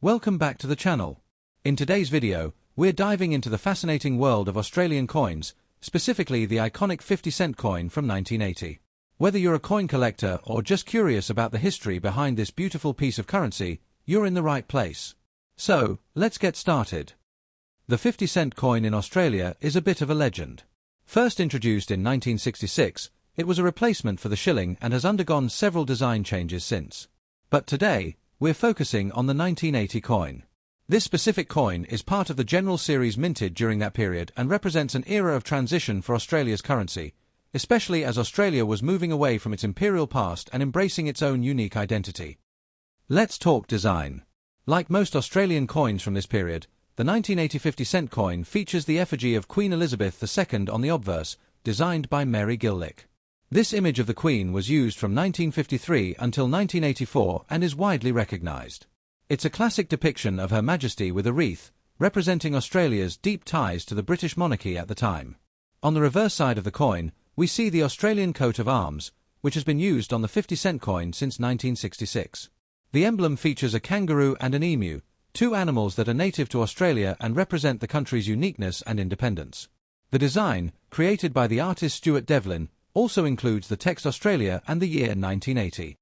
Welcome back to the channel. In today's video, we're diving into the fascinating world of Australian coins, specifically the iconic 50-cent coin from 1980. Whether you're a coin collector or just curious about the history behind this beautiful piece of currency, you're in the right place. So, let's get started. The 50-cent coin in Australia is a bit of a legend. First introduced in 1966, it was a replacement for the shilling and has undergone several design changes since. But today, we're focusing on the 1980 coin. This specific coin is part of the general series minted during that period and represents an era of transition for Australia's currency, especially as Australia was moving away from its imperial past and embracing its own unique identity. Let's talk design. Like most Australian coins from this period, the 1980 50-cent coin features the effigy of Queen Elizabeth II on the obverse, designed by Mary Gillick. This image of the Queen was used from 1953 until 1984 and is widely recognised. It's a classic depiction of Her Majesty with a wreath, representing Australia's deep ties to the British monarchy at the time. On the reverse side of the coin, we see the Australian coat of arms, which has been used on the 50-cent coin since 1966. The emblem features a kangaroo and an emu, two animals that are native to Australia and represent the country's uniqueness and independence. The design, created by the artist Stuart Devlin, also includes the text Australia and the year 1980.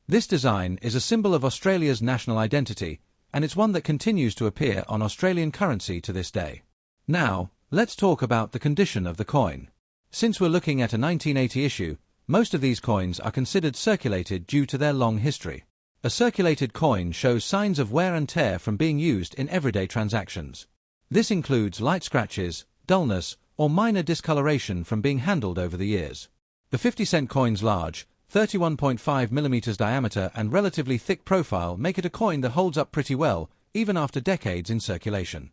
This design is a symbol of Australia's national identity, and it's one that continues to appear on Australian currency to this day. Now, let's talk about the condition of the coin. Since we're looking at a 1980 issue, most of these coins are considered circulated due to their long history. A circulated coin shows signs of wear and tear from being used in everyday transactions. This includes light scratches, dullness, or minor discoloration from being handled over the years. The 50-cent coin's large, 31.5 mm diameter and relatively thick profile make it a coin that holds up pretty well, even after decades in circulation.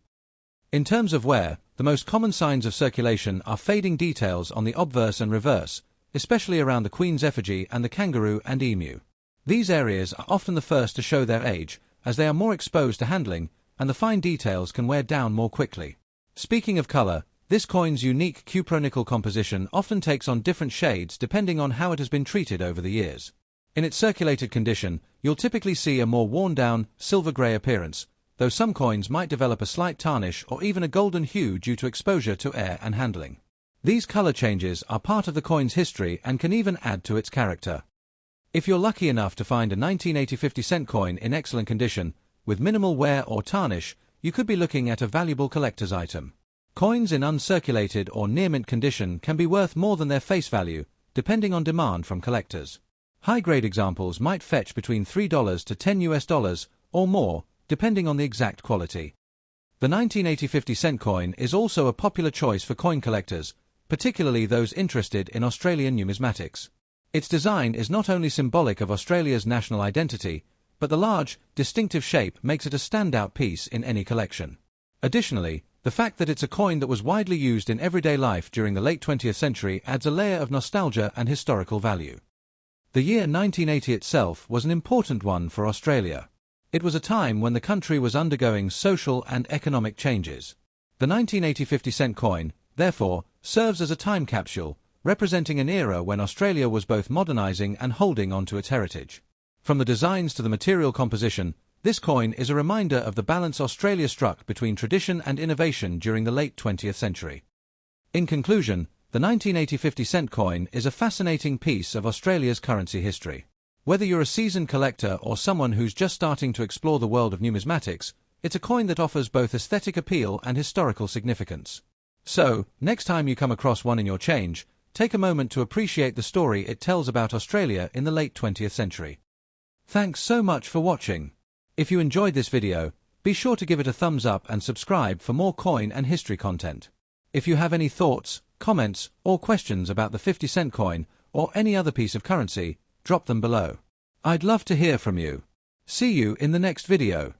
In terms of wear, the most common signs of circulation are fading details on the obverse and reverse, especially around the Queen's effigy and the kangaroo and emu. These areas are often the first to show their age, as they are more exposed to handling, and the fine details can wear down more quickly. Speaking of color, this coin's unique cupronickel composition often takes on different shades depending on how it has been treated over the years. In its circulated condition, you'll typically see a more worn-down, silver-grey appearance, though some coins might develop a slight tarnish or even a golden hue due to exposure to air and handling. These color changes are part of the coin's history and can even add to its character. If you're lucky enough to find a 1980 50-cent coin in excellent condition, with minimal wear or tarnish, you could be looking at a valuable collector's item. Coins in uncirculated or near-mint condition can be worth more than their face value, depending on demand from collectors. High-grade examples might fetch between $3 to $10 or more, depending on the exact quality. The 1980 50-cent coin is also a popular choice for coin collectors, particularly those interested in Australian numismatics. Its design is not only symbolic of Australia's national identity, but the large, distinctive shape makes it a standout piece in any collection. Additionally, the fact that it's a coin that was widely used in everyday life during the late 20th century adds a layer of nostalgia and historical value. The year 1980 itself was an important one for Australia. It was a time when the country was undergoing social and economic changes. The 1980 50-cent coin, therefore, serves as a time capsule, representing an era when Australia was both modernising and holding onto its heritage. From the designs to the material composition, this coin is a reminder of the balance Australia struck between tradition and innovation during the late 20th century. In conclusion, the 1980 50-cent coin is a fascinating piece of Australia's currency history. Whether you're a seasoned collector or someone who's just starting to explore the world of numismatics, it's a coin that offers both aesthetic appeal and historical significance. So, next time you come across one in your change, take a moment to appreciate the story it tells about Australia in the late 20th century. Thanks so much for watching. If you enjoyed this video, be sure to give it a thumbs up and subscribe for more coin and history content. If you have any thoughts, comments, or questions about the 50-cent coin or any other piece of currency, drop them below. I'd love to hear from you. See you in the next video.